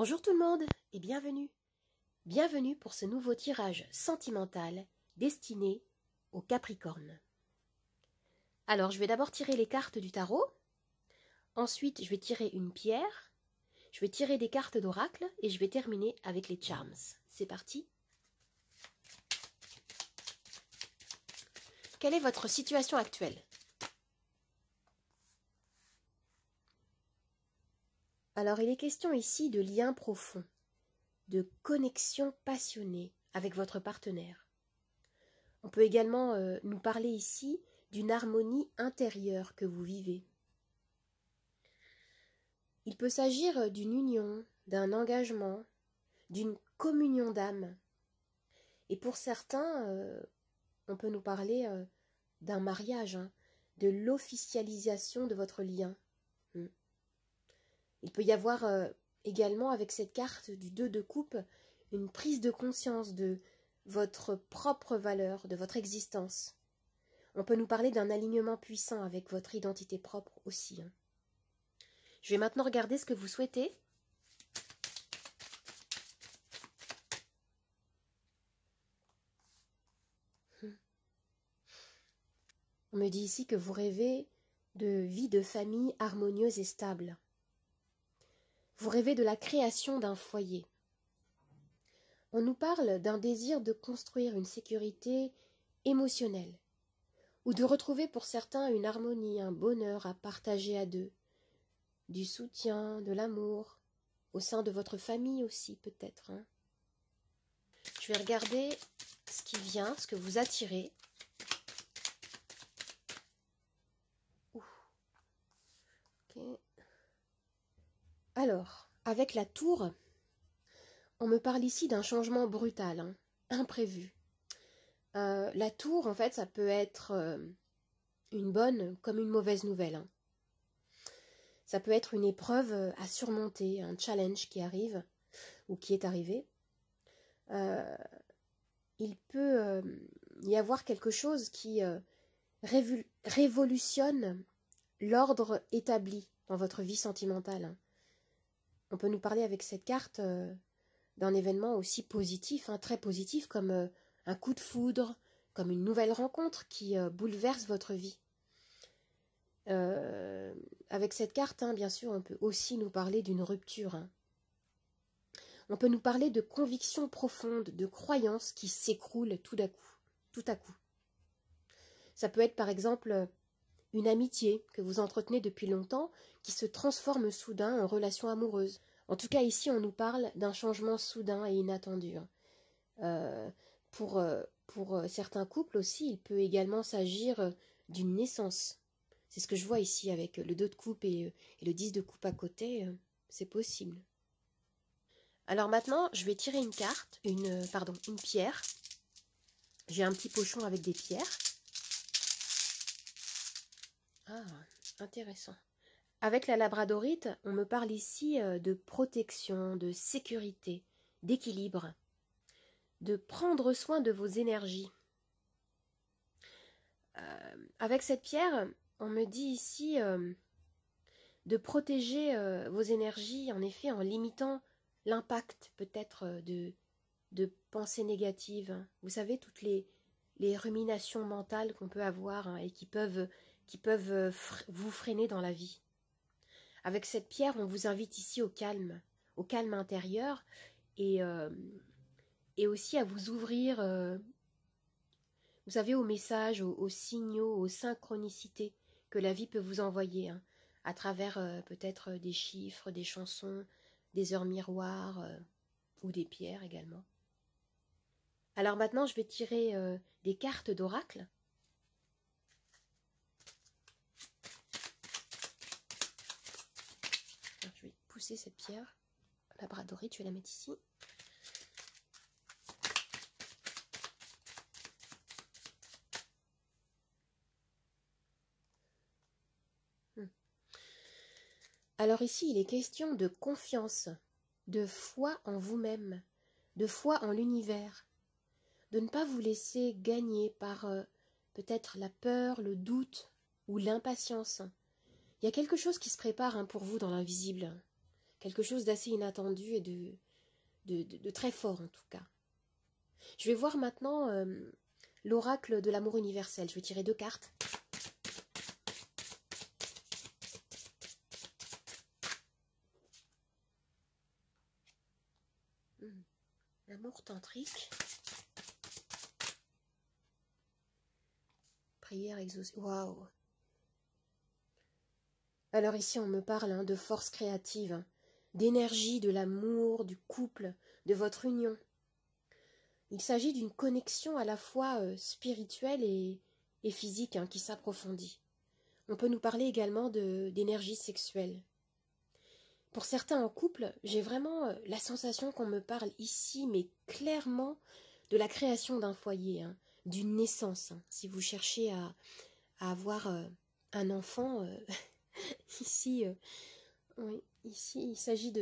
Bonjour tout le monde et bienvenue. Bienvenue pour ce nouveau tirage sentimental destiné aux Capricornes. Alors je vais d'abord tirer les cartes du tarot, ensuite je vais tirer une pierre, je vais tirer des cartes d'oracle et je vais terminer avec les charms. C'est parti. Quelle est votre situation actuelle? Alors il est question ici de liens profonds, de connexion passionnée avec votre partenaire. On peut également nous parler ici d'une harmonie intérieure que vous vivez. Il peut s'agir d'une union, d'un engagement, d'une communion d'âme. Et pour certains, on peut nous parler d'un mariage, de l'officialisation de votre lien. Il peut y avoir également avec cette carte du 2 de coupe une prise de conscience de votre propre valeur, de votre existence. On peut nous parler d'un alignement puissant avec votre identité propre aussi. Je vais maintenant regarder ce que vous souhaitez. On me dit ici que vous rêvez de vie de famille harmonieuse et stable. Vous rêvez de la création d'un foyer. On nous parle d'un désir de construire une sécurité émotionnelle ou de retrouver pour certains une harmonie, un bonheur à partager à deux, du soutien, de l'amour, au sein de votre famille aussi peut-être. Je vais regarder ce qui vient, ce que vous attirez. Okay. Alors, avec la tour, on me parle ici d'un changement brutal, imprévu. La tour, en fait, ça peut être une bonne comme une mauvaise nouvelle. Ça peut être une épreuve à surmonter, un challenge qui arrive ou qui est arrivé. Il peut y avoir quelque chose qui révolutionne l'ordre établi dans votre vie sentimentale. On peut nous parler avec cette carte d'un événement aussi positif, très positif, comme un coup de foudre, comme une nouvelle rencontre qui bouleverse votre vie. Avec cette carte, bien sûr, on peut aussi nous parler d'une rupture. On peut nous parler de convictions profondes, de croyances qui s'écroulent tout à coup. Ça peut être par exemple une amitié que vous entretenez depuis longtemps qui se transforme soudain en relation amoureuse. En tout cas, ici, on nous parle d'un changement soudain et inattendu. Pour certains couples aussi, il peut également s'agir d'une naissance. C'est ce que je vois ici avec le 2 de coupe et le 10 de coupe à côté. C'est possible. Alors maintenant, je vais tirer une carte, une pierre. J'ai un petit pochon avec des pierres. Ah, intéressant. Avec la labradorite, on me parle ici de protection, de sécurité, d'équilibre, de prendre soin de vos énergies. Avec cette pierre, on me dit ici de protéger vos énergies, en effet, en limitant l'impact peut-être de pensées négatives. Vous savez, toutes les ruminations mentales qu'on peut avoir et qui peuvent vous freiner dans la vie. Avec cette pierre, on vous invite ici au calme intérieur et aussi à vous ouvrir, vous savez, aux messages, aux signaux, aux synchronicités que la vie peut vous envoyer, à travers peut-être des chiffres, des chansons, des heures miroirs ou des pierres également. Alors maintenant, je vais tirer des cartes d'oracle. Je vais pousser cette pierre, labradorite, je vais la mettre ici. Alors ici, il est question de confiance, de foi en vous-même, de foi en l'univers, de ne pas vous laisser gagner par peut-être la peur, le doute ou l'impatience. Il y a quelque chose qui se prépare pour vous dans l'invisible, quelque chose d'assez inattendu et de très fort en tout cas. Je vais voir maintenant l'oracle de l'amour universel. Je vais tirer 2 cartes. L'amour tantrique. Prière exaucée. Waouh! Alors ici, on me parle de force créative, d'énergie, de l'amour, du couple, de votre union. Il s'agit d'une connexion à la fois spirituelle et physique qui s'approfondit. On peut nous parler également d'énergie sexuelle. Pour certains en couple, j'ai vraiment la sensation qu'on me parle ici, mais clairement, de la création d'un foyer, d'une naissance. Si vous cherchez à avoir un enfant, ici, oui, ici, il s'agit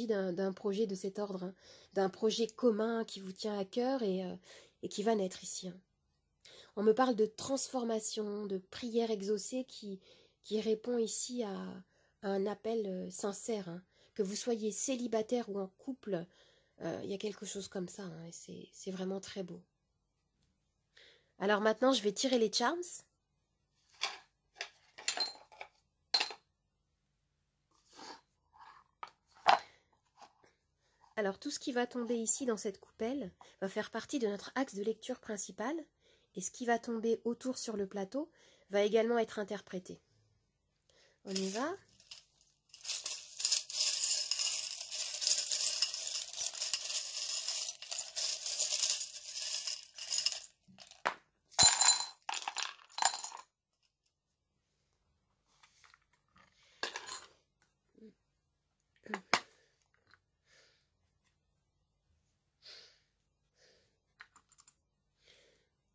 d'un projet de cet ordre, d'un projet commun qui vous tient à cœur et qui va naître ici. On me parle de transformation, de prière exaucée qui répond ici à un appel sincère. Que vous soyez célibataire ou en couple, il y a quelque chose comme ça, et c'est vraiment très beau. Alors maintenant, je vais tirer les charms. Alors tout ce qui va tomber ici dans cette coupelle va faire partie de notre axe de lecture principal, et ce qui va tomber autour sur le plateau va également être interprété. On y va.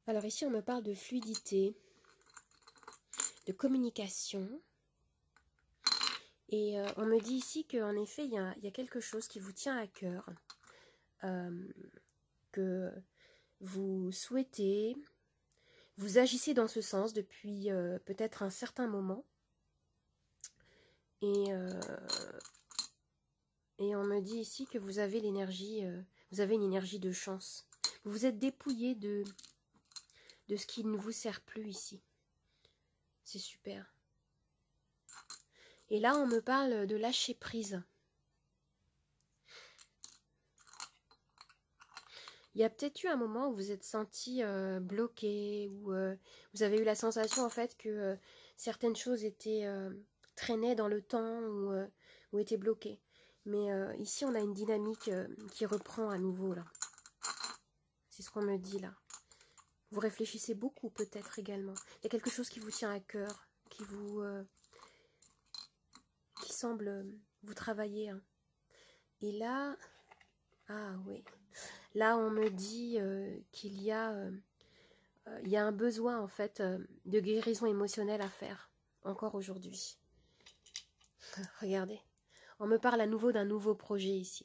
Alors ici, on me parle de fluidité, de communication. Et on me dit ici qu'en effet, il y a quelque chose qui vous tient à cœur, que vous souhaitez, vous agissez dans ce sens depuis peut-être un certain moment. Et on me dit ici que vous avez l'énergie, vous avez une énergie de chance. Vous vous êtes dépouillé de ce qui ne vous sert plus ici. C'est super. Et là, on me parle de lâcher prise. Il y a peut-être eu un moment où vous êtes senti bloqué, où vous avez eu la sensation en fait que certaines choses traînaient dans le temps ou étaient bloquées. Mais ici, on a une dynamique qui reprend à nouveau là. C'est ce qu'on me dit là. Vous réfléchissez beaucoup peut-être également. Il y a quelque chose qui vous tient à cœur, qui semble vous travailler. Et là, ah oui, là on me dit qu'il y a un besoin en fait de guérison émotionnelle à faire, encore aujourd'hui. Regardez, on me parle à nouveau d'un nouveau projet ici.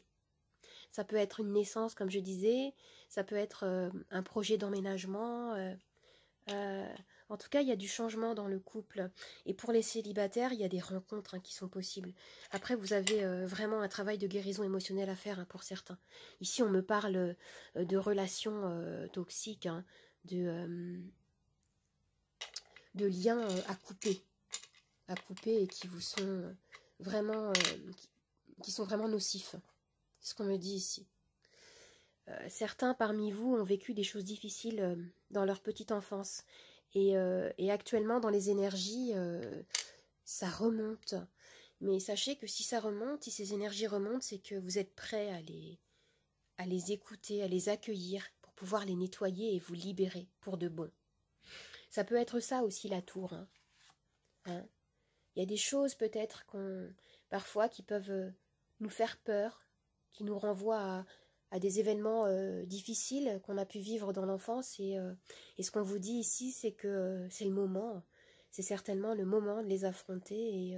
Ça peut être une naissance, comme je disais, ça peut être un projet d'emménagement. En tout cas, il y a du changement dans le couple. Et pour les célibataires, il y a des rencontres qui sont possibles. Après, vous avez vraiment un travail de guérison émotionnelle à faire pour certains. Ici, on me parle de relations toxiques, de liens à couper et qui vous sont vraiment, qui sont vraiment nocifs. C'est ce qu'on me dit ici. Certains parmi vous ont vécu des choses difficiles dans leur petite enfance. Et actuellement, dans les énergies, ça remonte. Mais sachez que si ça remonte, si ces énergies remontent, c'est que vous êtes prêt à les écouter, à les accueillir pour pouvoir les nettoyer et vous libérer pour de bon. Ça peut être ça aussi la tour. Il y a des choses peut-être parfois qui peuvent nous faire peur, qui nous renvoient à des événements difficiles qu'on a pu vivre dans l'enfance. Et ce qu'on vous dit ici, c'est que c'est le moment, c'est certainement le moment de les affronter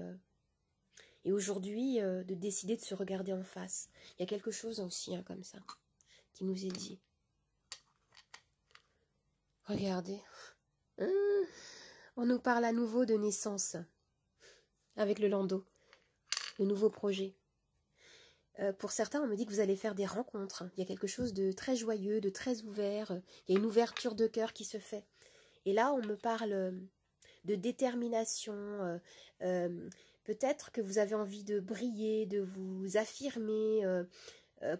et aujourd'hui de décider de se regarder en face. Il y a quelque chose aussi comme ça qui nous est dit. Regardez, on nous parle à nouveau de naissance avec le landau. le nouveau projet. Pour certains, on me dit que vous allez faire des rencontres. Il y a quelque chose de très joyeux, de très ouvert. Il y a une ouverture de cœur qui se fait. Et là, on me parle de détermination. Peut-être que vous avez envie de briller, de vous affirmer.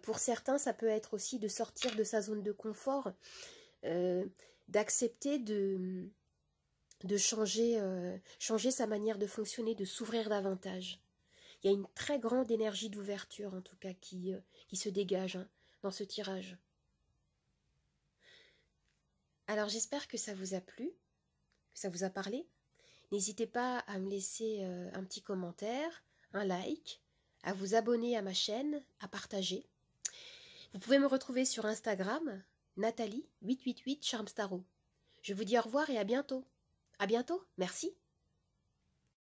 Pour certains, ça peut être aussi de sortir de sa zone de confort, d'accepter de changer sa manière de fonctionner, de s'ouvrir davantage. Il y a une très grande énergie d'ouverture, en tout cas, qui se dégage dans ce tirage. Alors, j'espère que ça vous a plu, que ça vous a parlé. N'hésitez pas à me laisser un petit commentaire, un like, à vous abonner à ma chaîne, à partager. Vous pouvez me retrouver sur Instagram, Nathalie888 Charmstaro. Je vous dis au revoir et à bientôt. À bientôt, merci.